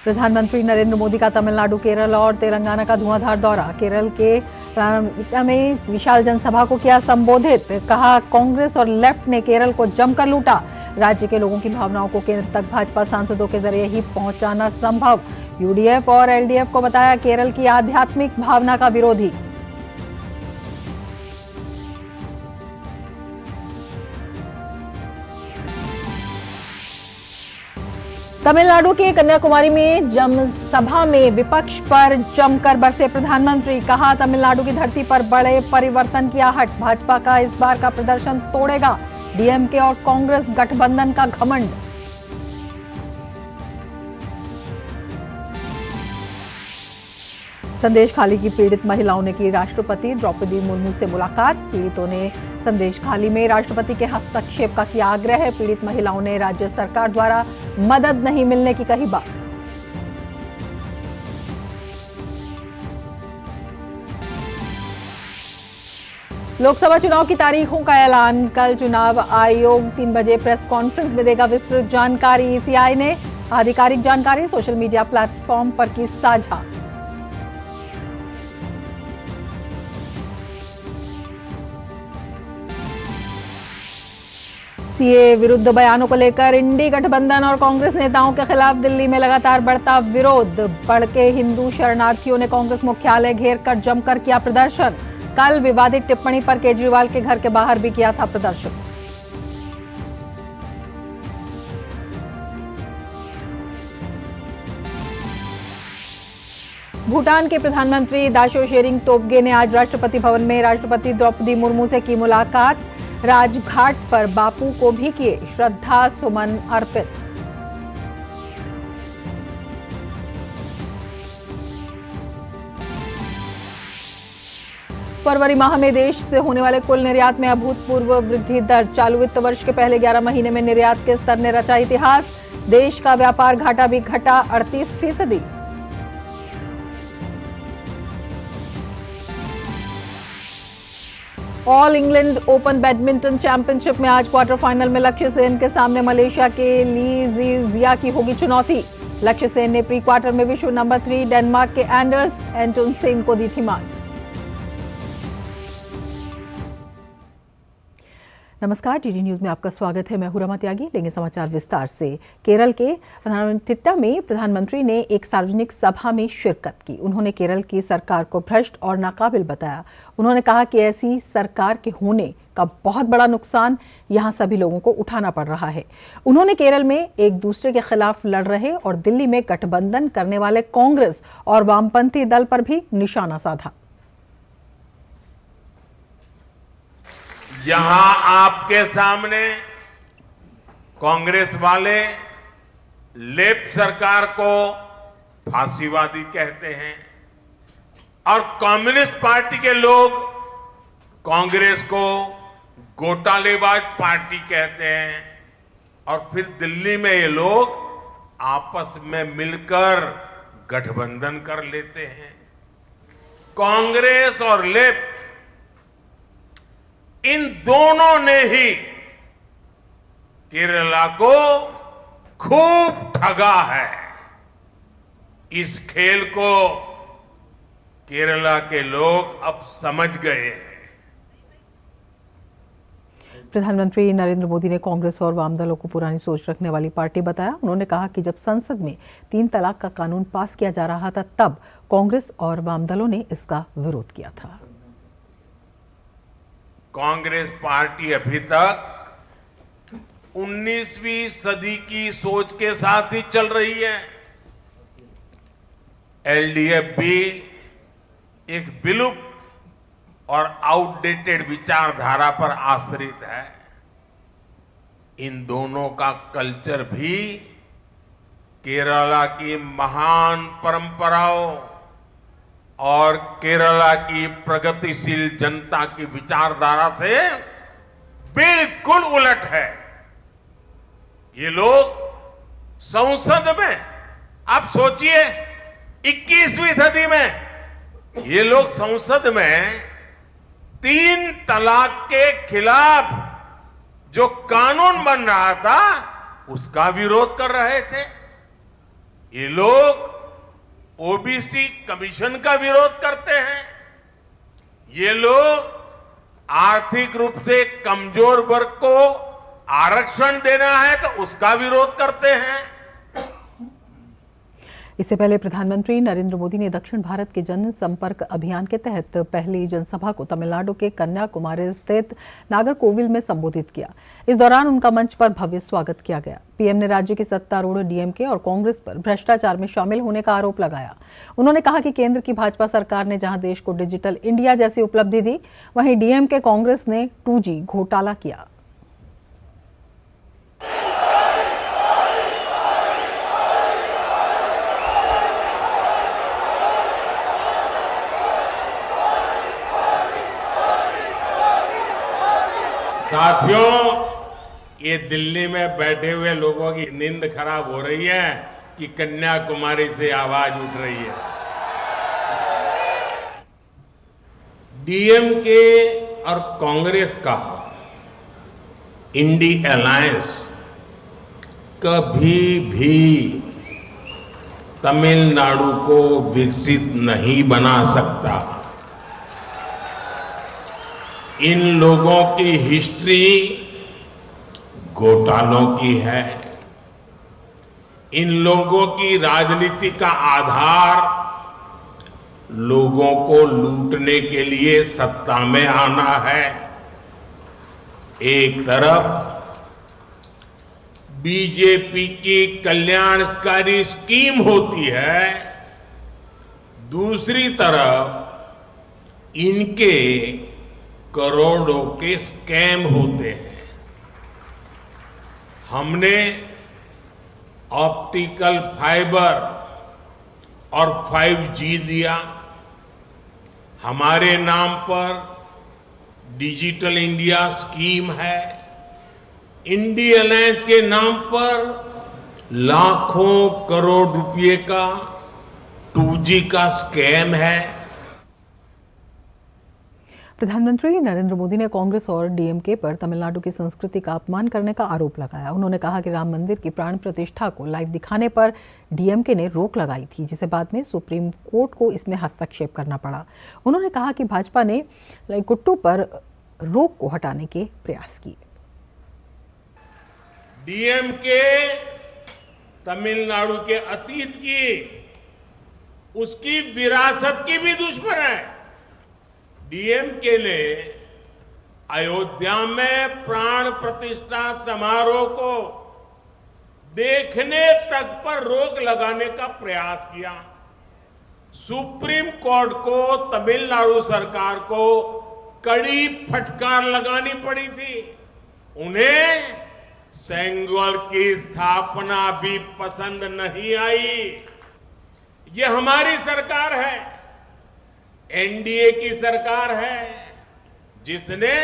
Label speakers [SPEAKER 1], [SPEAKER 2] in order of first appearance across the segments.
[SPEAKER 1] प्रधानमंत्री नरेंद्र मोदी का तमिलनाडु, केरल और तेलंगाना का धुआंधार दौरा। केरल के में विशाल जनसभा को किया संबोधित। कहा, कांग्रेस और लेफ्ट ने केरल को जमकर लूटा। राज्य के लोगों की भावनाओं को केंद्र तक भाजपा सांसदों के जरिए ही पहुंचाना संभव। यूडीएफ और एलडीएफ को बताया केरल की आध्यात्मिक भावना का विरोधी। तमिलनाडु के कन्याकुमारी में सभा में विपक्ष पर जमकर बरसे प्रधानमंत्री। कहा, तमिलनाडु की धरती पर बड़े परिवर्तन की आहट। भाजपा का इस बार का प्रदर्शन तोड़ेगा डीएमके और कांग्रेस गठबंधन का घमंड। संदेश खाली की पीड़ित महिलाओं ने की राष्ट्रपति द्रौपदी मुर्मू से मुलाकात। पीड़ितों ने संदेश खाली में राष्ट्रपति के हस्तक्षेप का किया आग्रह। पीड़ित महिलाओं ने राज्य सरकार द्वारा मदद नहीं मिलने की कही बात। लोकसभा चुनाव की तारीखों का ऐलान। कल चुनाव आयोग 3 बजे प्रेस कॉन्फ्रेंस में देगा विस्तृत जानकारी। ईसीआई ने आधिकारिक जानकारी सोशल मीडिया प्लेटफॉर्म पर की साझा। सीए विरुद्ध बयानों को लेकर इंडी गठबंधन और कांग्रेस नेताओं के खिलाफ दिल्ली में लगातार बढ़ता विरोध। भड़के हिंदू शरणार्थियों ने कांग्रेस मुख्यालय घेर कर जमकर किया प्रदर्शन। कल विवादित टिप्पणी पर केजरीवाल के घर के बाहर भी किया था प्रदर्शन। भूटान के प्रधानमंत्री दाशो शेरिंग टोब्गे ने आज राष्ट्रपति भवन में राष्ट्रपति द्रौपदी मुर्मू से की मुलाकात। राजघाट पर बापू को भी किए श्रद्धा सुमन अर्पित। फरवरी माह में देश से होने वाले कुल निर्यात में अभूतपूर्व वृद्धि दर्ज। चालू वित्त वर्ष के पहले 11 महीने में निर्यात के स्तर ने रचा इतिहास। देश का व्यापार घाटा भी घटा 38%। All England open badminton championship में आज क्वार्टर फाइनल में लक्ष्य सेन के सामने मलेशिया के ली जिया की होगी चुनौती। लक्ष्य सेन ने प्री क्वार्टर में विश्व नंबर 3 डेनमार्क के एंडर्स एंटोनसेन को दी थी मात। नमस्कार, जीजी न्यूज में आपका स्वागत है। मैं हूं रमा त्यागी। लेंगे समाचार विस्तार से। केरल के तिट्टा में प्रधानमंत्री ने एक सार्वजनिक सभा में शिरकत की। उन्होंने केरल की सरकार को भ्रष्ट और नाकाबिल बताया। उन्होंने कहा कि ऐसी सरकार के होने का बहुत बड़ा नुकसान यहां सभी लोगों को उठाना पड़ रहा है। उन्होंने केरल में एक दूसरे के खिलाफ लड़ रहे और दिल्ली में गठबंधन करने वाले कांग्रेस और वामपंथी दल पर भी निशाना साधा।
[SPEAKER 2] यहां आपके सामने कांग्रेस वाले लेफ्ट सरकार को फांसीवादी कहते हैं और कम्युनिस्ट पार्टी के लोग कांग्रेस को घोटालेबाज पार्टी कहते हैं। और फिर दिल्ली में ये लोग आपस में मिलकर गठबंधन कर लेते हैं। कांग्रेस और लेफ्ट इन दोनों ने ही केरला को खूब ठगा है। इस खेल को केरला के लोग अब समझ गए हैं।
[SPEAKER 1] प्रधानमंत्री नरेंद्र मोदी ने कांग्रेस और वाम दलों को पुरानी सोच रखने वाली पार्टी बताया। उन्होंने कहा कि जब संसद में 3 तलाक का कानून पास किया जा रहा था तब कांग्रेस और वाम दलों ने इसका विरोध किया था।
[SPEAKER 2] कांग्रेस पार्टी अभी तक 19वीं सदी की सोच के साथ ही चल रही है। एलडीएफ भी एक विलुप्त और आउटडेटेड विचारधारा पर आश्रित है। इन दोनों का कल्चर भी केरला की महान परंपराओं और केरला की प्रगतिशील जनता की विचारधारा से बिल्कुल उलट है। ये लोग संसद में, आप सोचिए 21वीं सदी में ये लोग संसद में 3 तलाक के खिलाफ जो कानून बन रहा था उसका विरोध कर रहे थे। ये लोग ओबीसी कमीशन का विरोध करते हैं। ये लोग आर्थिक रूप से कमजोर वर्ग को आरक्षण देना है तो उसका विरोध करते हैं।
[SPEAKER 1] इससे पहले प्रधानमंत्री नरेंद्र मोदी ने दक्षिण भारत के जनसंपर्क अभियान के तहत पहली जनसभा को तमिलनाडु के कन्याकुमारी स्थित नागरकोविल में संबोधित किया। इस दौरान उनका मंच पर भव्य स्वागत किया गया। पीएम ने राज्य की सत्तारूढ़ डीएमके और कांग्रेस पर भ्रष्टाचार में शामिल होने का आरोप लगाया। उन्होंने कहा कि केंद्र की भाजपा सरकार ने जहां देश को डिजिटल इंडिया जैसी उपलब्धि दी, वहीं डीएमके कांग्रेस ने 2G घोटाला किया।
[SPEAKER 2] साथियों, ये दिल्ली में बैठे हुए लोगों की नींद खराब हो रही है कि कन्याकुमारी से आवाज उठ रही है। डीएमके और कांग्रेस का इंडी अलायंस कभी भी तमिलनाडु को विकसित नहीं बना सकता। इन लोगों की हिस्ट्री घोटालों की है। इन लोगों की राजनीति का आधार लोगों को लूटने के लिए सत्ता में आना है। एक तरफ बीजेपी की कल्याणकारी स्कीम होती है, दूसरी तरफ इनके करोड़ों के स्कैम होते हैं। हमने ऑप्टिकल फाइबर और 5G दिया। हमारे नाम पर डिजिटल इंडिया स्कीम है। इंडी अलायंस के नाम पर लाखों करोड़ रुपए का 2G का स्कैम है।
[SPEAKER 1] प्रधानमंत्री नरेंद्र मोदी ने कांग्रेस और डीएमके पर तमिलनाडु की संस्कृति का अपमान करने का आरोप लगाया। उन्होंने कहा कि राम मंदिर की प्राण प्रतिष्ठा को लाइव दिखाने पर डीएमके ने रोक लगाई थी, जिसे बाद में सुप्रीम कोर्ट को इसमें हस्तक्षेप करना पड़ा। उन्होंने कहा कि भाजपा ने गुट्टू पर रोक को हटाने के प्रयास किए।
[SPEAKER 2] डीएमके तमिलनाडु के अतीत की, उसकी विरासत की भी दुश्मन है। डीएमके ने अयोध्या में प्राण प्रतिष्ठा समारोह को देखने तक पर रोक लगाने का प्रयास किया। सुप्रीम कोर्ट को तमिलनाडु सरकार को कड़ी फटकार लगानी पड़ी थी। उन्हें सेंगोल की स्थापना भी पसंद नहीं आई। ये हमारी सरकार है, एनडीए की सरकार है, जिसने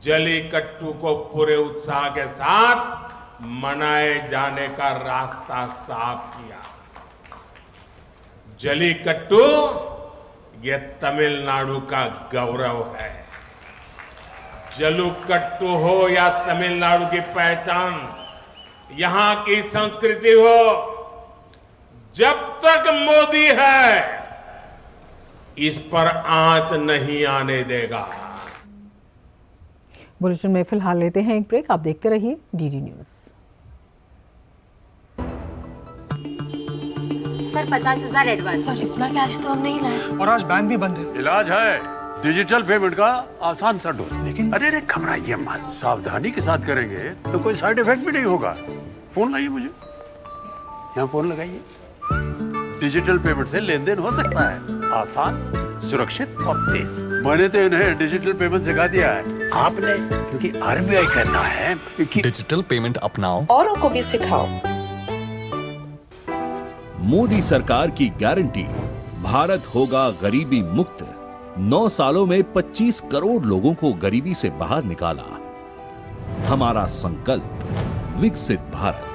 [SPEAKER 2] जलीकट्टू को पूरे उत्साह के साथ मनाए जाने का रास्ता साफ किया। जलीकट्टू ये तमिलनाडु का गौरव है। जलीकट्टू हो या तमिलनाडु की पहचान, यहां की संस्कृति हो, जब तक मोदी है इस पर आंच नहीं आने देगा।
[SPEAKER 1] बुलेटिन में फिलहाल लेते हैं एक ब्रेक। आप देखते रहिए डीडी न्यूज।
[SPEAKER 3] Sir 50,000 advance.
[SPEAKER 4] पर इतना कैश तो हम नहीं लाए।
[SPEAKER 5] और आज बैंक भी बंद है।
[SPEAKER 6] इलाज है डिजिटल पेमेंट का आसान सा डोज।
[SPEAKER 5] लेकिन
[SPEAKER 6] अरे घबराइए मत, सावधानी के साथ करेंगे तो कोई साइड इफेक्ट भी नहीं होगा। फोन लाइए मुझे, यहाँ फोन लगाइए। डिजिटल पेमेंट से लेन देन हो सकता है, आसान, सुरक्षित और तेज। मैंने तो इन्हें डिजिटल पेमेंट सिखा दिया है। आपने, क्योंकि आरबीआई कहता है कि
[SPEAKER 7] डिजिटल पेमेंट अपनाओ,
[SPEAKER 4] औरों को भी सिखाओ।
[SPEAKER 8] मोदी सरकार की गारंटी, भारत होगा गरीबी मुक्त। 9 सालों में 25 करोड़ लोगों को गरीबी से बाहर निकाला। हमारा संकल्प, विकसित भारत।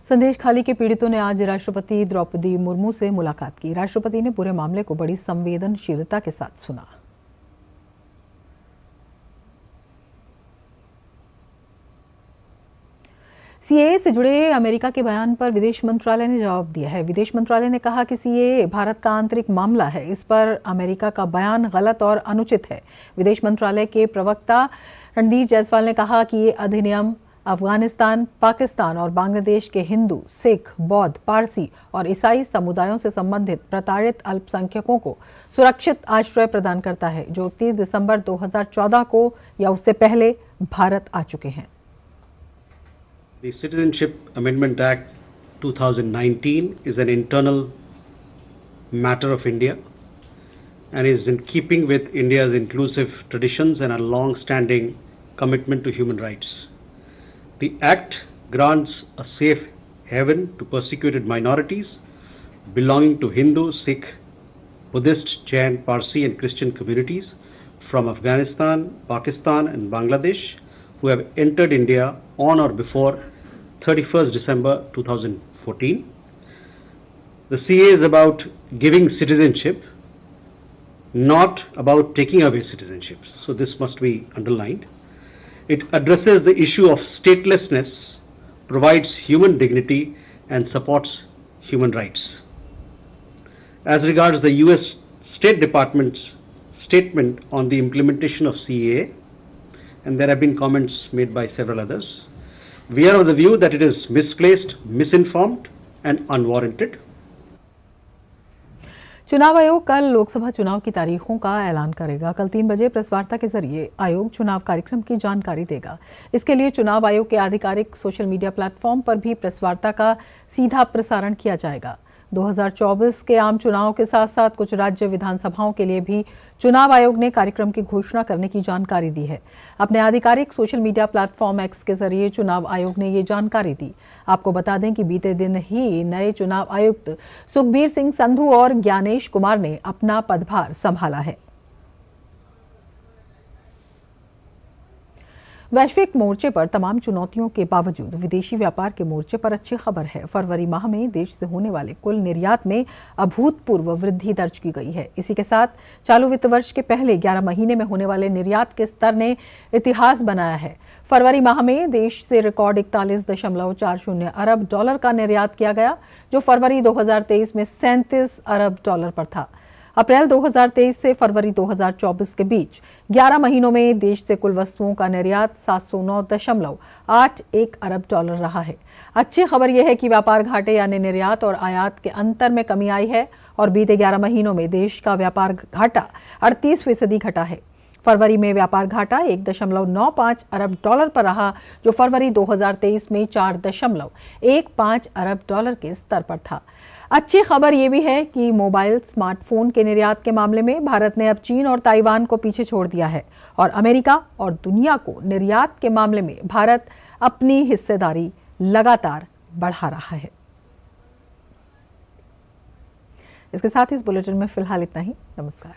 [SPEAKER 1] संदेश खाली के पीड़ितों ने आज राष्ट्रपति द्रौपदी मुर्मू से मुलाकात की। राष्ट्रपति ने पूरे मामले को बड़ी संवेदनशीलता के साथ सुना। सीएए से जुड़े अमेरिका के बयान पर विदेश मंत्रालय ने जवाब दिया है। विदेश मंत्रालय ने कहा कि सीएए भारत का आंतरिक मामला है, इस पर अमेरिका का बयान गलत और अनुचित है। विदेश मंत्रालय के प्रवक्ता रणधीर जायसवाल ने कहा कि ये अधिनियम अफगानिस्तान, पाकिस्तान और बांग्लादेश के हिंदू, सिख, बौद्ध, पारसी और ईसाई समुदायों से संबंधित प्रताड़ित अल्पसंख्यकों को सुरक्षित आश्रय प्रदान करता है, जो 30 दिसंबर 2014 को या उससे पहले भारत आ चुके हैं।
[SPEAKER 5] The Citizenship Amendment Act 2019 is an internal matter of India and is in keeping with India's inclusive traditions and a long-standing commitment to human rights. The Act grants a safe haven to persecuted minorities belonging to Hindu, Sikh, Buddhist, Jain, Parsi and Christian communities from Afghanistan, Pakistan and Bangladesh who have entered India on or before 31st December 2014. The CA is about giving citizenship, not about taking away citizenship. So this must be underlined. It addresses the issue of statelessness, provides human dignity and supports human rights. As regards the US State Department's statement on the implementation of CAA, and there have been comments made by several others, we are of the view that it is misplaced, misinformed and unwarranted.
[SPEAKER 1] चुनाव आयोग कल लोकसभा चुनाव की तारीखों का ऐलान करेगा। कल 3 बजे प्रेस वार्ता के जरिए आयोग चुनाव कार्यक्रम की जानकारी देगा। इसके लिए चुनाव आयोग के आधिकारिक सोशल मीडिया प्लेटफॉर्म पर भी प्रेस वार्ता का सीधा प्रसारण किया जाएगा। 2024 के आम चुनाव के साथ साथ कुछ राज्य विधानसभाओं के लिए भी चुनाव आयोग ने कार्यक्रम की घोषणा करने की जानकारी दी है। अपने आधिकारिक सोशल मीडिया प्लेटफॉर्म एक्स के जरिए चुनाव आयोग ने ये जानकारी दी। आपको बता दें कि बीते दिन ही नए चुनाव आयुक्त सुखबीर सिंह संधू और ज्ञानेश कुमार ने अपना पदभार संभाला है। वैश्विक मोर्चे पर तमाम चुनौतियों के बावजूद विदेशी व्यापार के मोर्चे पर अच्छी खबर है। फरवरी माह में देश से होने वाले कुल निर्यात में अभूतपूर्व वृद्धि दर्ज की गई है। इसी के साथ चालू वित्त वर्ष के पहले 11 महीने में होने वाले निर्यात के स्तर ने इतिहास बनाया है। फरवरी माह में देश से रिकॉर्ड 41.40 अरब डॉलर का निर्यात किया गया, जो फरवरी 2023 में 37 अरब डॉलर पर था। अप्रैल 2023 से फरवरी 2024 के बीच 11 महीनों में देश से कुल वस्तुओं का निर्यात 709.81 अरब डॉलर रहा है। अच्छी खबर यह है कि व्यापार घाटे यानी निर्यात और आयात के अंतर में कमी आई है और बीते 11 महीनों में देश का व्यापार घाटा 38% घटा है। फरवरी में व्यापार घाटा 1.95 अरब डॉलर पर रहा, जो फरवरी 2023 में 4.15 अरब डॉलर के स्तर पर था। अच्छी खबर यह भी है कि मोबाइल स्मार्टफोन के निर्यात के मामले में भारत ने अब चीन और ताइवान को पीछे छोड़ दिया है और अमेरिका और दुनिया को निर्यात के मामले में भारत अपनी हिस्सेदारी लगातार बढ़ा रहा है। इसके साथ इस बुलेटिन में फिलहाल इतना ही। नमस्कार।